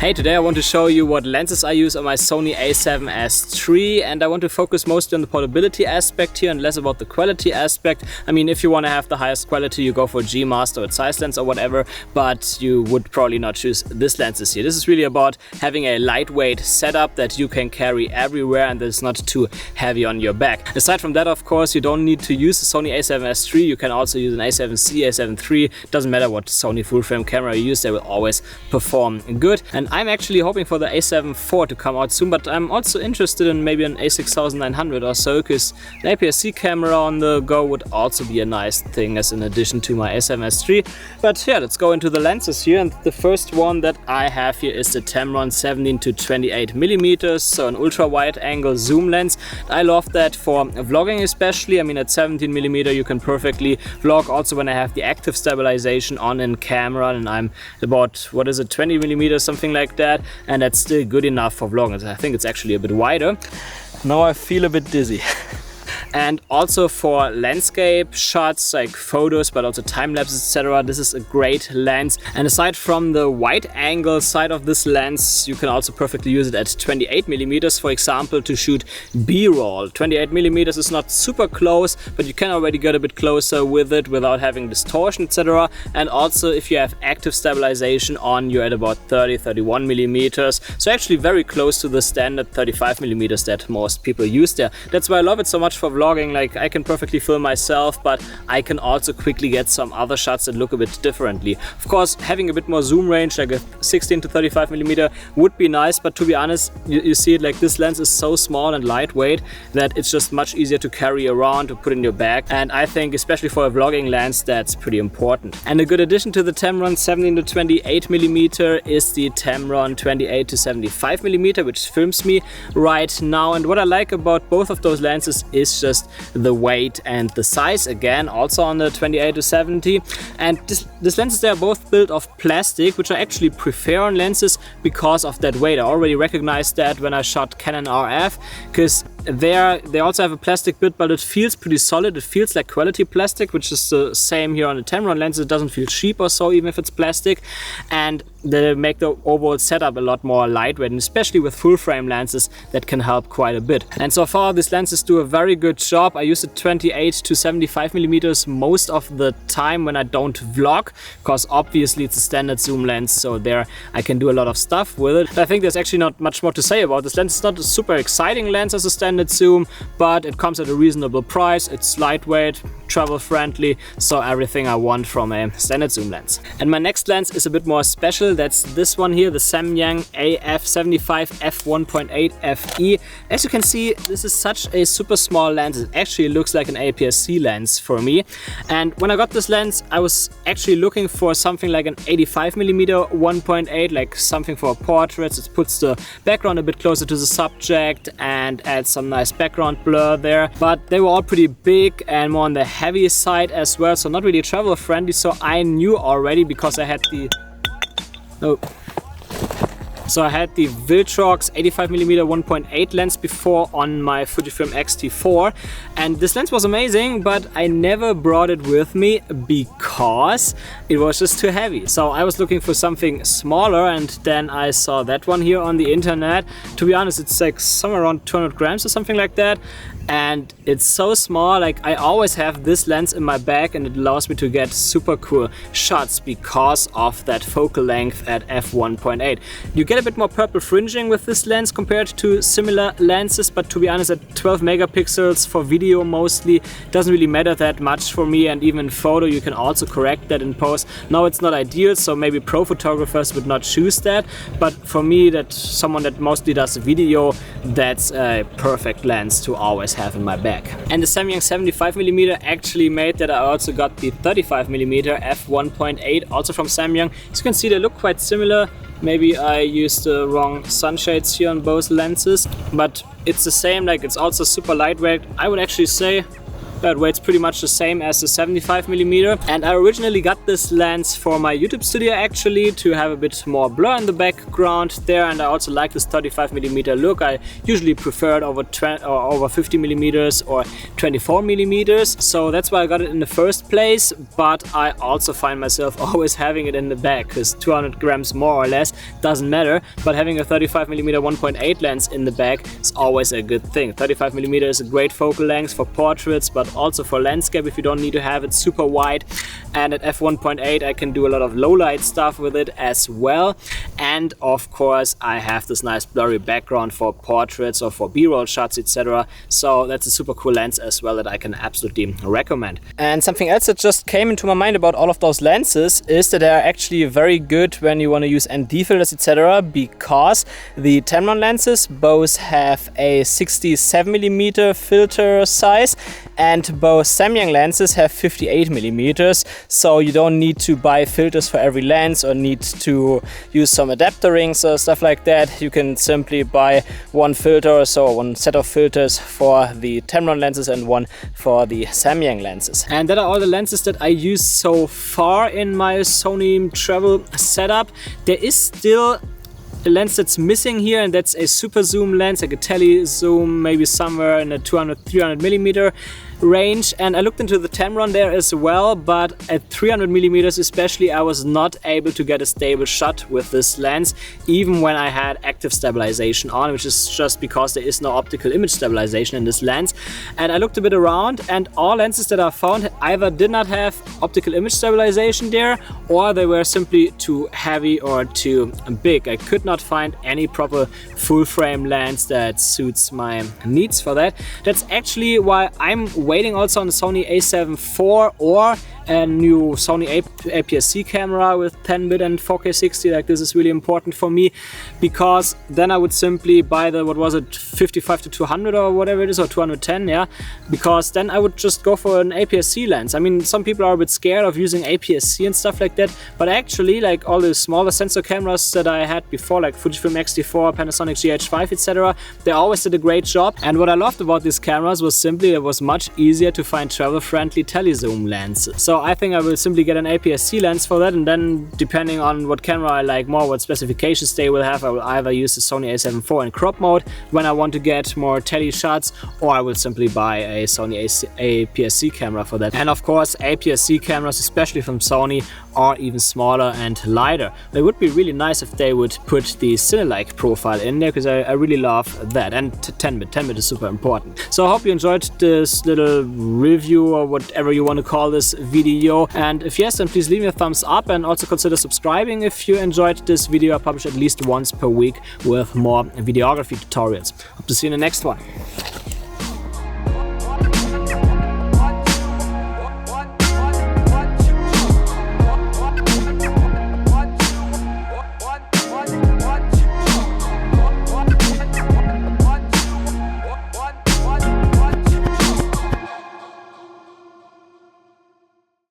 Hey, today I want to show you what lenses I use on my Sony a7S III, and I want to focus mostly on the portability aspect here and less about the quality aspect. I mean, if you want to have the highest quality, you go for G Master or size lens or whatever, but you would probably not choose this lenses here. This is really about having a lightweight setup that you can carry everywhere and that is not too heavy on your back. Aside from that, of course, you don't need to use the Sony a7S III. You can also use an a7C, a7 III. Doesn't matter what Sony full frame camera you use, they will always perform good. And I'm actually hoping for the a7 IV to come out soon, but I'm also interested in maybe an a6900 or so, because an APS-C camera on the go would also be a nice thing as an addition to my a7S III. But yeah, let's go into the lenses here, and the first one that I have here is the Tamron 17 to 28 millimeters, so an ultra wide angle zoom lens. I love that for vlogging especially. I mean, at 17 millimeter you can perfectly vlog also when I have the active stabilization on in camera, and I'm about, what is it, 20 millimeters, something like that, and that's still good enough for vlogging. I think it's actually a bit wider. Now I feel a bit dizzy. And also for landscape shots like photos, but also time lapses, etc. This is a great lens. And aside from the wide angle side of this lens, you can also perfectly use it at 28 millimeters, for example, to shoot B-roll. 28 millimeters is not super close, but you can already get a bit closer with it without having distortion, etc. And also if you have active stabilization on, you're at about 30-31 millimeters. So actually very close to the standard 35 millimeters that most people use there. That's why I love it so much for vlogging. Like, I can perfectly film myself, but I can also quickly get some other shots that look a bit differently. Of course, having a bit more zoom range, like a 16 to 35 millimeter would be nice, but to be honest, you see it, like, this lens is so small and lightweight that it's just much easier to carry around, to put in your bag, and I think especially for a vlogging lens that's pretty important. And a good addition to the Tamron 17 to 28 millimeter is the Tamron 28 to 75 millimeter, which films me right now. And what I like about both of those lenses is just the weight and the size, again also on the 28 to 70. And these lenses, they are both built of plastic, which I actually prefer on lenses because of that weight. I already recognized that when I shot Canon RF, because they also have a plastic bit, but it feels pretty solid. It feels like quality plastic, which is the same here on the Tamron lenses. It doesn't feel cheap or so, even if it's plastic, and they make the overall setup a lot more lightweight, and especially with full frame lenses that can help quite a bit. And so far these lenses do a very good job. I use the 28 to 75 millimeters most of the time when I don't vlog, because obviously it's a standard zoom lens, so there I can do a lot of stuff with it. I think there's actually not much more to say about this lens. It's not a super exciting lens as a standard zoom, but it comes at a reasonable price. It's lightweight, travel friendly, so everything I want from a standard zoom lens. And my next lens is a bit more special. That's this one here, the Samyang AF75 f1.8 FE. As you can see, this is such a super small lens. It actually looks like an APS-C lens for me. And when I got this lens, I was actually looking for something like an 85 millimeter 1.8, like something for portraits. It puts the background a bit closer to the subject and adds some nice background blur there. But they were all pretty big and more on the heavy side as well, so not really travel friendly. So I knew already, because I had the So I had the Viltrox 85mm 1.8 lens before on my Fujifilm X-T4, and this lens was amazing, but I never brought it with me because it was just too heavy. So I was looking for something smaller, and then I saw that one here on the internet. To be honest, it's like somewhere around 200 grams or something like that. And it's so small, like I always have this lens in my bag, and it allows me to get super cool shots because of that focal length at f1.8. You get a bit more purple fringing with this lens compared to similar lenses, but to be honest, at 12 megapixels for video mostly, doesn't really matter that much for me. And even in photo, you can also correct that in post. Now it's not ideal, so maybe pro photographers would not choose that, but for me, that's someone that mostly does video, that's a perfect lens to always have in my bag. And the Samyang 75mm actually made that I also got the 35mm f1.8 also from Samyang. As you can see, they look quite similar. Maybe I used the wrong sunshades here on both lenses, but it's the same. Like, it's also super lightweight. I would actually say but weight's pretty much the same as the 75mm. And I originally got this lens for my YouTube studio actually, to have a bit more blur in the background there, and I also like this 35mm look. I usually prefer it over 50mm or 24mm, so that's why I got it in the first place. But I also find myself always having it in the bag, because 200 grams more or less doesn't matter, but having a 35mm 1.8 lens in the bag is always a good thing. 35mm is a great focal length for portraits, but also for landscape if you don't need to have it super wide. And at f1.8 I can do a lot of low light stuff with it as well. And of course I have this nice blurry background for portraits or for b-roll shots, etc. So that's a super cool lens as well that I can absolutely recommend. And something else that just came into my mind about all of those lenses is that they are actually very good when you want to use ND filters, etc. because the Tamron lenses both have a 67mm filter size, and both Samyang lenses have 58mm, so you don't need to buy filters for every lens or need to use some adapter rings or stuff like that. You can simply buy one filter or so, one set of filters for the Tamron lenses and one for the Samyang lenses. And that are all the lenses that I use so far in my Sony travel setup. There is still a lens that's missing here, and that's a super zoom lens, like a tele zoom, maybe somewhere in the 200-300mm range. And I looked into the Tamron there as well, but at 300mm especially I was not able to get a stable shot with this lens, even when I had active stabilization on, which is just because there is no optical image stabilization in this lens. And I looked a bit around, and all lenses that I found either did not have optical image stabilization there, or they were simply too heavy or too big. I could not find any proper full frame lens that suits my needs for that. That's actually why I'm waiting also on the Sony a7 IV or a new Sony APS-C camera with 10-bit and 4K 60. Like, this is really important for me, because then I would simply buy the, what was it, 55-200 or whatever it is, or 210, yeah, because then I would just go for an APS-C lens. I mean, some people are a bit scared of using APS-C and stuff like that, but actually, like all the smaller sensor cameras that I had before, like Fujifilm X-T4, Panasonic GH5, etc., they always did a great job. And what I loved about these cameras was simply it was much easier to find travel-friendly telezoom lenses. So I think I will simply get an APS-C lens for that, and then depending on what camera I like more, what specifications they will have, I will either use the Sony a7 IV in crop mode when I want to get more tele shots, or I will simply buy a Sony APS-C camera for that. And of course, APS-C cameras, especially from Sony, are even smaller and lighter. It would be really nice if they would put the cine-like profile in there, because I really love that. And 10-bit is super important. So I hope you enjoyed this little review, or whatever you want to call this video. And if yes, then please leave me a thumbs up, and also consider subscribing if you enjoyed this video. I publish at least once per week with more videography tutorials. Hope to see you in the next one.